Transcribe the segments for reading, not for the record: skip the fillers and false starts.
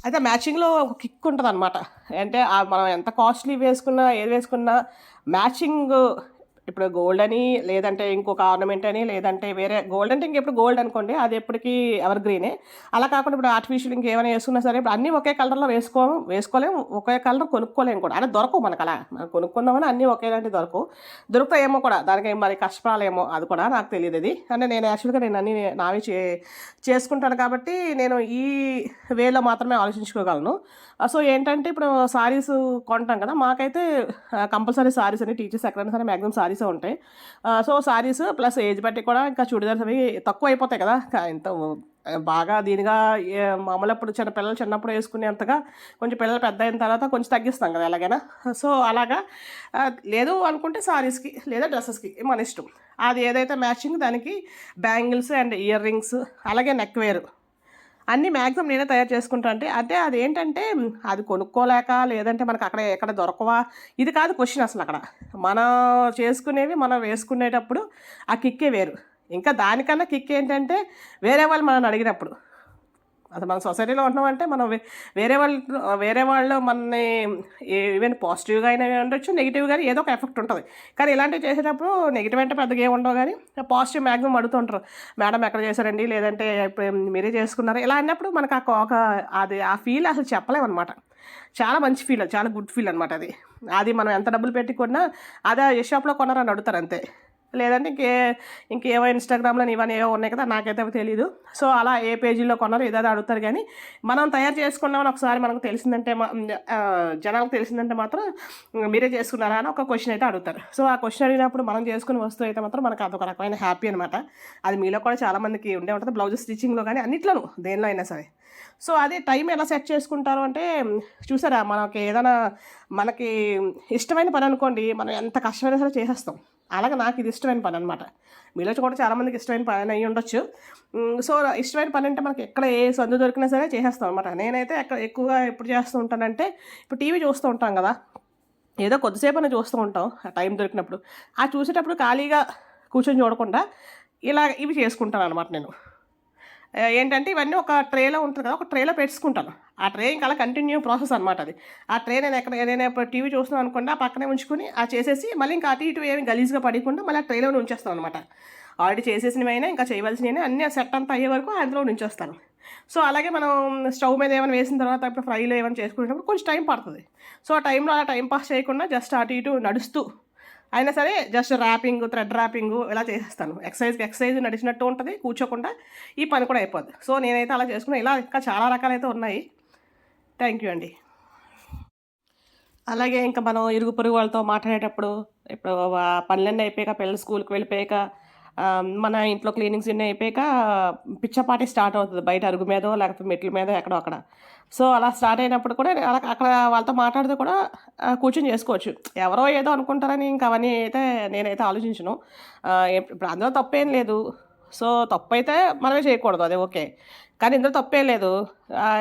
అయితే మ్యాచింగ్‌లో ఒక కిక్ ఉంటదనమాట. అంటే మనం ఎంత కాస్ట్‌లీ వేసుకున్నా, ఏది వేసుకున్నా మ్యాచింగ్ ఇప్పుడు గోల్డ్ అని, లేదంటే ఇంకొక ఆర్నమెంట్ అని, లేదంటే వేరే గోల్డ్ అంటే ఇంకెప్పుడు గోల్డ్ అనుకోండి. అది ఎప్పటికీ ఎవర్ గ్రీనే. అలా కాకుండా ఇప్పుడు ఆర్టిఫిషియల్ ఇంకేమైనా వేసుకున్నా సరే, ఇప్పుడు అన్నీ ఒకే కలర్‌లో వేసుకోలేము. ఒకే కలర్ కొనుక్కోలేము కూడా. అంటే దొరకవు మనకలా. మనం కొనుక్కుందామని అన్నీ ఒకేలాంటివి దొరకవు. దొరుకుతాయేమో కూడా. దానికి మరి కష్టపడాలేమో అది కూడా నాకు తెలీదది. అంటే నేను యాక్చువల్‌గా నేను అన్నీ నావే చేసుకుంటాను కాబట్టి, నేను ఈ వేలో మాత్రమే ఆలోచించుకోగలను. సో, ఏంటంటే ఇప్పుడు సారీస్ కొంటాం కదా! మాకైతే కంపల్సరీ సారీస్ అని టీచర్స్ ఎక్కడైనా సరే మాక్సిమం సారీసే ఉంటాయి. సో, సారీస్ ప్లస్ ఏజ్ బట్టి కూడా ఇంకా చుడిదార్స్ అవి తక్కువైపోతాయి కదా! ఇంత బాగా దీనిగా మామూలు అప్పుడు పిల్లలు చిన్నప్పుడు వేసుకునేంతగా కొంచెం పిల్లలు పెద్దయిన తర్వాత కొంచెం తగ్గిస్తాం కదా! ఎలాగైనా. సో, అలాగా లేదు అనుకుంటే సారీస్‌కి లేదా డ్రెసెస్‌కి మన ఇష్టం. అది ఏదైతే మ్యాచింగ్ దానికి బ్యాంగిల్స్ అండ్ ఇయర్ రింగ్స్ అలాగే నెక్ వేర్ అన్నీ మాక్సిమం నేనే తయారు చేసుకుంటా. అంటే అదేంటంటే అది కొనుక్కోలేక లేదంటే మనకు అక్కడ ఎక్కడ దొరకవా ఇది కాదు క్వెషన్ అసలక్కడ. మనం చేసుకునేవి మనం వేసుకునేటప్పుడు ఆ కిక్కే వేరు. ఇంకా దానికన్నా కిక్ ఏంటంటే వేరే వాళ్ళు మనల్ని అడిగినప్పుడు. అసలు మన సొసైటీలో ఉంటున్నామంటే మనం వేరే వాళ్ళు మనల్ని ఈవెన్ పాజిటివ్‌గా అయినా ఉండొచ్చు, నెగెటివ్ గాని ఏదో ఒక ఎఫెక్ట్ ఉంటది. కానీ ఇలాంటివి చేసేటప్పుడు నెగెటివ్ అంటే పెద్దగా ఏమి ఉండవు గానీ, పాజిటివ్ మాక్సిమం అడుగుతూ ఉంటారు. మేడం ఎక్కడ చేశారండి? లేదంటే ఇప్పుడు మీరే చేసుకున్నారా? ఇలా అన్నప్పుడు మనకు అది ఆ ఫీల్ అసలు చెప్పలేమనమాట. చాలా మంచి ఫీల్ అది. చాలా గుడ్ ఫీల్ అనమాట అది. అది మనం ఎంత డబ్బులు పెట్టి కొన్నా, అదే ఏ షాప్‌లో కొన్నారని అడుగుతారు అంతే. లేదంటే ఇంకేవో ఇన్‌స్టాగ్రామ్‌లో ఇవన్నీ ఏవో ఉన్నాయి కదా! నాకైతే అవి తెలీదు. సో, అలా ఏ పేజీలో కొన్నారో ఏదేదో అడుగుతారు గానీ, మనం తయారు చేసుకున్నామని ఒకసారి మనకు తెలిసిందంటే జనాలకు తెలిసిందంటే మాత్రం మీరే చేసుకున్నారా అని ఒక క్వెషన్ అయితే అడుగుతారు. సో, ఆ క్వెషన్ అడిగినప్పుడు మనం చేసుకున్న వస్తువు అయితే మాత్రం మనకు అదొక రకమైన హ్యాపీ అనమాట. అది మీలో కూడా చాలా మందికి ఉండే ఉంటది. బ్లౌజ్ స్టిచ్చింగ్‌లో గానీ అన్నిట్లోనూ దేనిలో అయినా సరే. సో, అదే టైం ఎలా సెట్ చేసుకుంటారు అంటే చూసారా మనకి ఇష్టమైన పననుకోండి మనం ఎంత కష్టమైనా సరే చేసేస్తాం. అలాగే నాకు ఇది ఇష్టమైన పననమాట. మీలో కూడా చాలామందికి ఇష్టమైన పని అయ్యుండొచ్చు. సో, ఇష్టమైన పనంటే మనకి ఎక్కడ ఏ సందు దొరికినా సరే చేసేస్తాం అనమాట. నేనైతే ఎక్కువగా ఎప్పుడు చేస్తూ ఉంటానంటే, ఇప్పుడు టీవీ చూస్తూ ఉంటాం గదా! ఏదో కొద్దిసేపైనా చూస్తూ ఉంటాం ఆ టైం దొరికినప్పుడు. ఆ చూసేటప్పుడు ఖాళీగా కూర్చొని చూడకుండా ఇవి చేసుకుంటాననమాట నేను. ఏంటంటే ఇవన్నీ ఒక ట్రేలో ఉంటది కదా! ఒక ట్రేలో పెట్టేసుకుంటాను. ఆ ట్రే ఇంక అలా కంటిన్యూ ప్రాసెస్ అనమాట అది. ఆ ట్రే నేను ఇప్పుడు టీవీ చూస్తున్నాను అనుకోండి, ఆ పక్కనే ఉంచుకొని చేసేసి మళ్ళీ ఇంకా అటు ఇటు ఏమి గలీజ్‌గా పడేయకుండా మళ్ళీ ఆ ట్రేలోనే ఉంచేస్తాననమాట. ఆల్రెడీ చేసేసినవైనా ఇంకా చేయవలసినవైనా అన్నీ ఆ సెట్ అంతా అయ్యే వరకు అందులో ఉంచేస్తాను. సో, అలాగే మనం స్టవ్ మీద ఏమైనా వేసిన తర్వాత ఇప్పుడు ఫ్రైలు ఏమైనా చేసుకునేటప్పుడు కొంచెం టైం పడతది. సో, ఆ టైంలో అలా టైం పాస్ చేయకుండా జస్ట్ అటు ఇటు నడుస్తూ అయినా సరే జస్ట్ థ్రెడ్ ర్యాపింగు ఇలా చేసేస్తాను. ఎక్సర్సైజ్ నడిచినట్టు ఉంటది. కూర్చోకుండా ఈ పని కూడా అయిపోద్ది. సో, నేనైతే అలా చేసుకున్నా. ఇలా ఇంకా చాలా రకాలైతే ఉన్నాయి. థ్యాంక్ యూ అండి. అలాగే ఇంకా మనం ఇరుగు పొరుగు వాళ్ళతో మాట్లాడేటప్పుడు ఇప్పుడు పనులన్నీ అయిపోయాక పిల్లలు స్కూల్‌కి వెళ్ళిపోయాక మన ఇంట్లో క్లీనింగ్స్ ఇన్ని అయిపోయాక పిచ్చపాటి స్టార్ట్ అవుతది. బయట అరుగు మీదో లేకపోతే మెట్ల మీదో ఎక్కడో అక్కడ. సో, అలా స్టార్ట్ అయినప్పుడు కూడా అలా అక్కడ వాళ్ళతో మాట్లాడుతూ కూడా కూర్చొని చేసుకోవచ్చు. ఎవరో ఏదో అనుకుంటారని ఇంక అవన్నీ అయితే నేనైతే ఆలోచించను. ఇప్పుడు అందులో తప్పేం లేదు. సో, తప్పైతే మనమే చేయకూడదు. అది ఓకే. కానీ ఇందులో తప్పేం లేదు.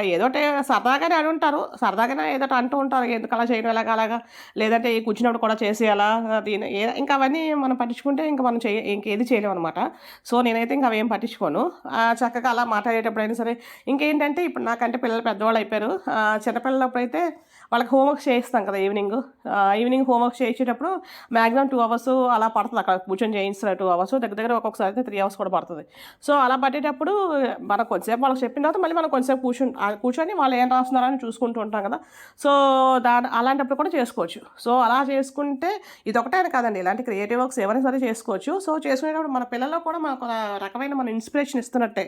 ఏదోటి సరదాగానే అనుంటారు. సరదాగానే ఏదోటి అంటూ ఉంటారు. ఎందుకలా చేయడం అలాగా లేదంటే కూర్చున్నప్పుడు కూడా చేసేయాలా దీని ఇంకా అవన్నీ మనం పట్టించుకుంటే ఇంక మనం ఇంకేది చేయలేమనమాట. సో, నేనైతే ఇంక అవేం పట్టించుకోను. చక్కగా అలా మాట్లాడేటప్పుడైనా సరే ఇంకేంటంటే ఇప్పుడు నాకంటే పిల్లలు పెద్దవాళ్ళు అయిపోయారు. చిన్నపిల్లలప్పుడైతే వాళ్ళకి హోంవర్క్స్ చేయిస్తాం కదా! ఈవినింగ్ హోంవర్క్స్ చేయించేటప్పుడు మాక్సిమం 2 అవర్స్ అలా పడతది. అక్కడ కూర్చొని చేయిస్తారు 2 అవర్స్. దగ్గర దగ్గర ఒక్కొక్కసారి అయితే 3 అవర్స్ కూడా పడతది. సో, అలా పట్టేటప్పుడు మనం కొంచెంసేపు వాళ్ళకి చెప్పిన తర్వాత మళ్ళీ మనం కొంచెంసేపు కూర్చొని వాళ్ళు ఏం రాస్తున్నారో అని చూసుకుంటూ ఉంటాం కదా! సో, అలాంటప్పుడు కూడా చేసుకోవచ్చు. సో, అలా చేసుకుంటే ఇదొకటే అని కాదండి. ఇలాంటి క్రియేటివ్ వర్క్స్ ఏవైనా సరే చేసుకోవచ్చు. సో, చేసుకునేటప్పుడు మన పిల్లల్లో కూడా మనకు ఒక రకమైన మనం ఇన్స్పిరేషన్ ఇస్తున్నట్టే.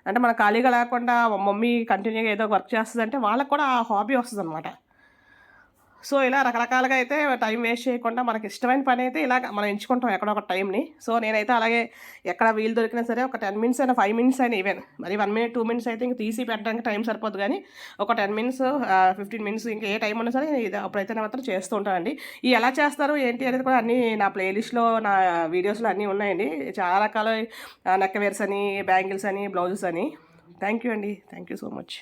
అంటే మనం ఖాళీగా లేకుండా మమ్మీ కంటిన్యూగా ఏదో వర్క్ చేస్తదంటే వాళ్ళకి కూడా ఆ హాబీ వస్తదనమాట. సో, ఇలా రకరకాలుగా అయితే టైం వేస్ట్ చేయకుండా మనకిష్టమైన పనైతే ఇలాగ మనం ఎంచుకుంటాం ఎక్కడో ఒక టైంని. సో, నేనైతే అలాగే ఎక్కడ వీలు దొరికినా సరే ఒక 10 మినిట్స్ అయినా, 5 మినిట్స్ అయినా ఈవెన్ మరి 1 మినిట్, 2 మినిట్స్ అయితే ఇంక తీసి పెట్టడానికి టైం సరిపోద్ది గానీ, ఒక 10 మినిట్స్ 15 మినిట్స్ ఇంక ఏ టైం ఉన్నా సరే అప్పుడైతే మాత్రం చేస్తూ ఉంటానండి. ఎలా చేస్తారు ఏంటి అనేది కూడా అన్నీ నా ప్లేలిస్ట్‌లో నా వీడియోస్‌లో అన్నీ ఉన్నాయండి. చాలా రకాల నెక్ వేర్స్ అని, బ్యాంగిల్స్ అని, బ్లౌజెస్ అని. థ్యాంక్ యూ అండి. Thank you so much.